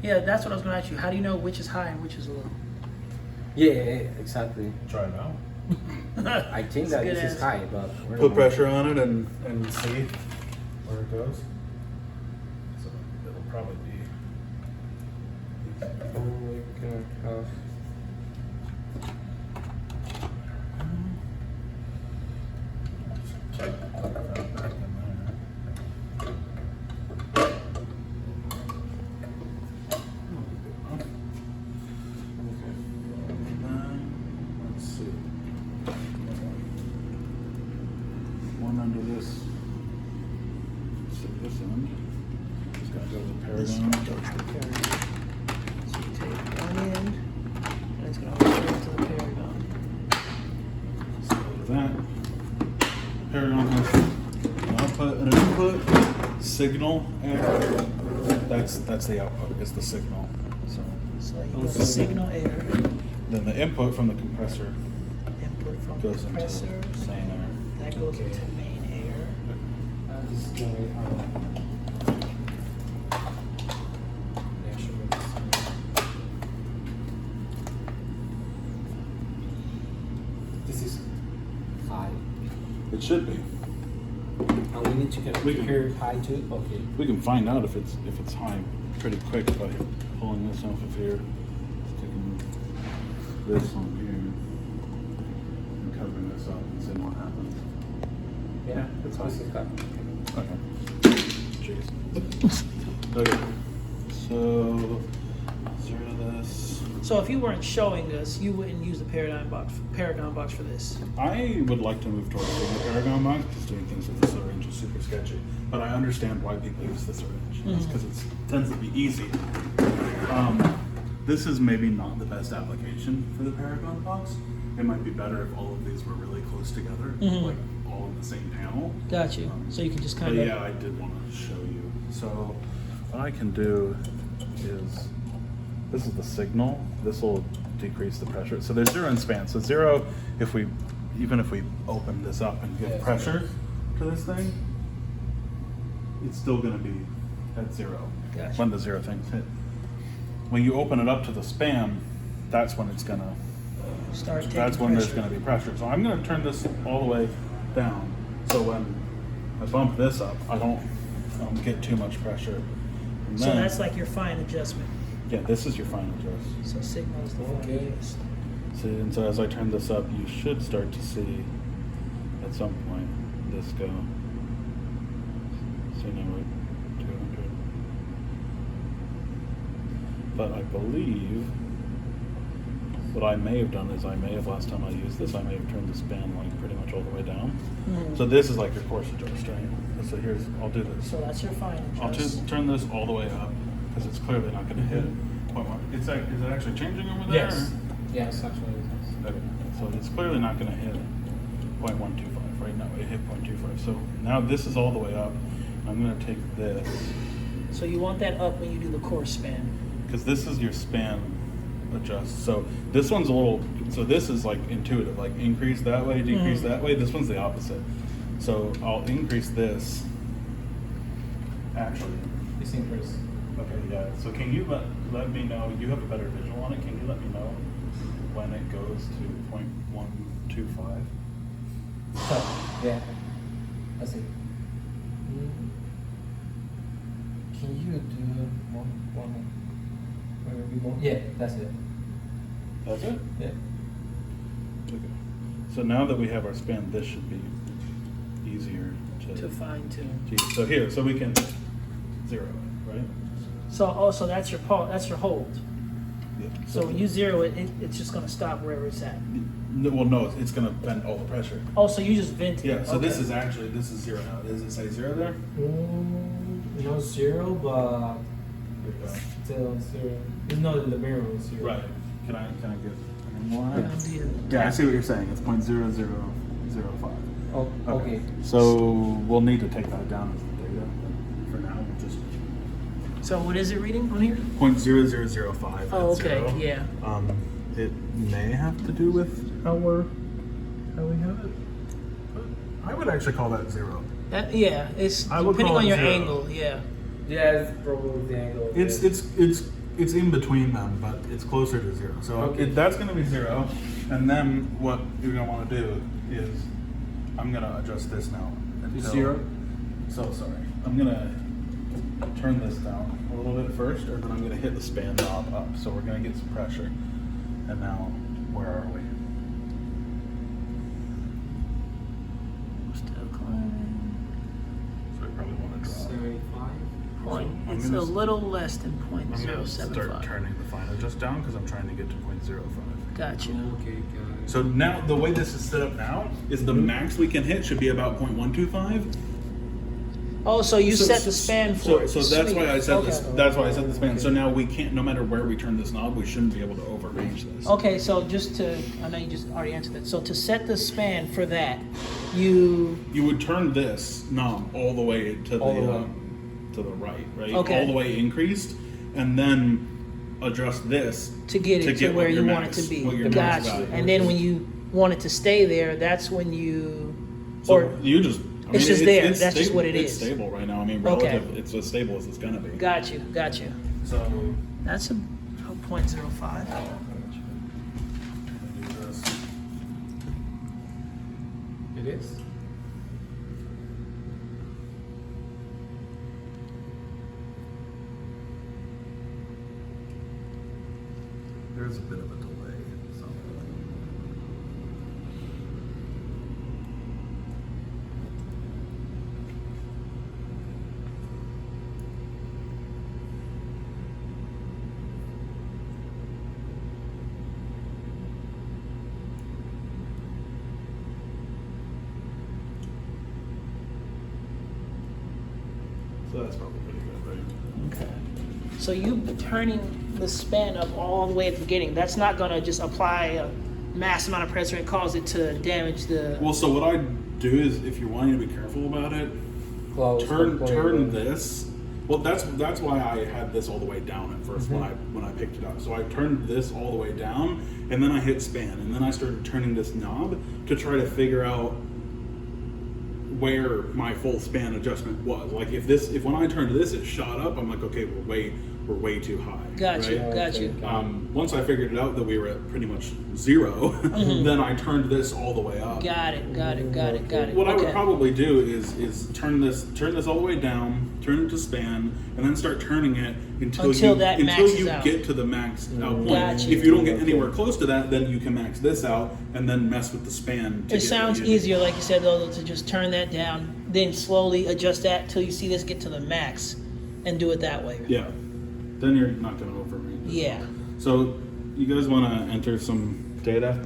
Yeah, that's what I was going to ask you. How do you know which is high and which is low? Yeah, exactly. Try it out. I think That's a that good this is answer. high, but we're Put not- pressure on it and see where it goes. So it'll probably be. Let's see. One under this. So this end. Just gotta go to the This paragon. goes to the paragon. So you take one end, and it's going to go straight to the paragon. So that paragon has an output and an input. Signal air. That's the output. Is the signal. So So you go to signal air, then the input from the compressor input from goes into compressor, main air. that goes into main air. This is gonna be This is high. It should be. And we need to get We can- here high too? Okay. We can find out if it's high pretty quick by pulling this off of here, sticking this on here, and covering this up and seeing what happens. Yeah, it's this is high. Okay. Jeez. Okay. So zero this. So if you weren't showing us, you wouldn't use the Paragon box for this. I would like to move towards doing the Paragon box because doing things with the syringe is super sketchy. But I understand why people use the syringe. It's because it tends to be easy. This is maybe not the best application for the Paragon box. It might be better if all of these were really close together, like all in the same panel. Got you. So you can just But kind of. yeah, I did want to show you. So what I can do is, this is the signal. This will decrease the pressure. So there's zero in span. So zero, even if we open this up and give pressure to this thing, it's still going to be at zero Gotcha. when the zero things hit. When you open it up to the span, that's when it's going to Start taking that's when there's pressure. going to be pressure. So I'm going to turn this all the way down. So when I bump this up, I don't get too much pressure. And So then- that's like your fine adjustment. yeah, this is your final adjust. So signal is the fine Okay. adjust. See, and so as I turn this up, you should start to see at some point this go. So now we're at 200. But I believe what I may have done is last time I used this, I may have turned the span like pretty much all the way down. So this is like your course adjust, right? So I'll do this. So that's your fine I'll adjust. just turn this all the way up because it's clearly not going to hit point one. Is it actually changing over there? Yes. Yes, actually. Okay. So it's clearly not going to hit 0.125 right now. It hit 0.25. So now this is all the way up. I'm going to take this So you want that up when you do the course span. because this is your span adjust. So this one's a little. So this is like intuitive, like increase that way, decrease that way. This one's the opposite. So I'll increase this. Actually. This increase. Okay, yeah. So can you let me know, you have a better visual on it, can you let me know when it goes to 0.125? So, yeah. Let's see. Can you do one? Where we go? Yeah, that's it. That's it? Yeah. Okay. So now that we have our span, this should be easier To fine tune. use. So here, so we can zero it, right? So that's your that's your hold. Yeah. So when you zero it, it's just going to stop wherever it's at. No, it's going to bend all the pressure. Oh, so you just vent it. Yeah, so this Okay. is zero now. Does it say zero there? Not zero, but still zero. It's not the mirror zero. Right. Can I get any more? Yeah. Yeah, I see what you're saying. It's 0.0005. Oh, okay. So we'll need to take that down as the data. For now, we'll just So what is it reading on here? 0.0005. Oh, at okay, zero. yeah. It may have to do with how we have it. But I would actually call that zero. Yeah, it's I would depending call on it your zero. angle. Yeah. Yeah, it's probably the angle. It's It's in between them, but it's closer to 0. So Okay. that's going to be 0. And then what you're going to want to do is, I'm going to adjust this now. It's 0? So sorry. I'm going to turn this down a little bit first, and then I'm going to hit the span knob up. So we're going to get some pressure. And now, where are we? Still climbing. So I probably want to drop. 75? Point. I'm It's gonna a little less than I'm going to start 0.075. turning the fine adjust down because I'm trying to get to 0.05. Gotcha. Okay, got it. So now the way this is set up now is the max we can hit should be about 0.125. Oh, so you So- set the span for it. So that's Sweet. why I said this. Okay. That's why I said the span. So now we can't. No matter where we turn this knob, we shouldn't be able to overrange this. Okay, so just to, I know you just already answered that. So to set the span for that, you, You would turn this knob all the way to All the the way. to the right, right? Okay. All the way increased, and then adjust this to get it to what where your you want it max- to be. what your max Gotcha. value And is. then when you want it to stay there, that's when you, So or, you just. I It's mean, just there. It's That's just stable. what it it's is. stable right now. I mean, Okay. relative. It's as stable as it's gonna be. got you. So. That's a 0.05. do this. It is? There's a bit of a delay. So. So that's probably pretty good, right? Okay. So you turning the span up all the way at the beginning, that's not gonna just apply a mass amount of pressure and cause it to damage the, Well, so what I do is, if you're wanting to be careful about it, Close. turn this. Well, that's why I had this all the way down at 1st Mm-hmm. when I picked it up. So I turned this all the way down, and then I hit span, and then I started turning this knob to try to figure out where my full span adjustment was. Like if when I turned this, it shot up. I'm like, okay, we're way too high. got you, right? got you. Once I figured it out that we were at pretty much 0, then I turned this all the way up. Got it. What I would Okay. probably do is turn this all the way down, turn it to span, and then start turning it until that you maxes out. get to the max out point. Gotcha. If you don't get anywhere close to that, then you can max this out and then mess with the span. to It get sounds what you need. easier, like you said, though, to just turn that down, then slowly adjust that till you see this get to the max, and do it that way. Yeah. Then you're not going to overrange it. Yeah. So you guys want to enter some data?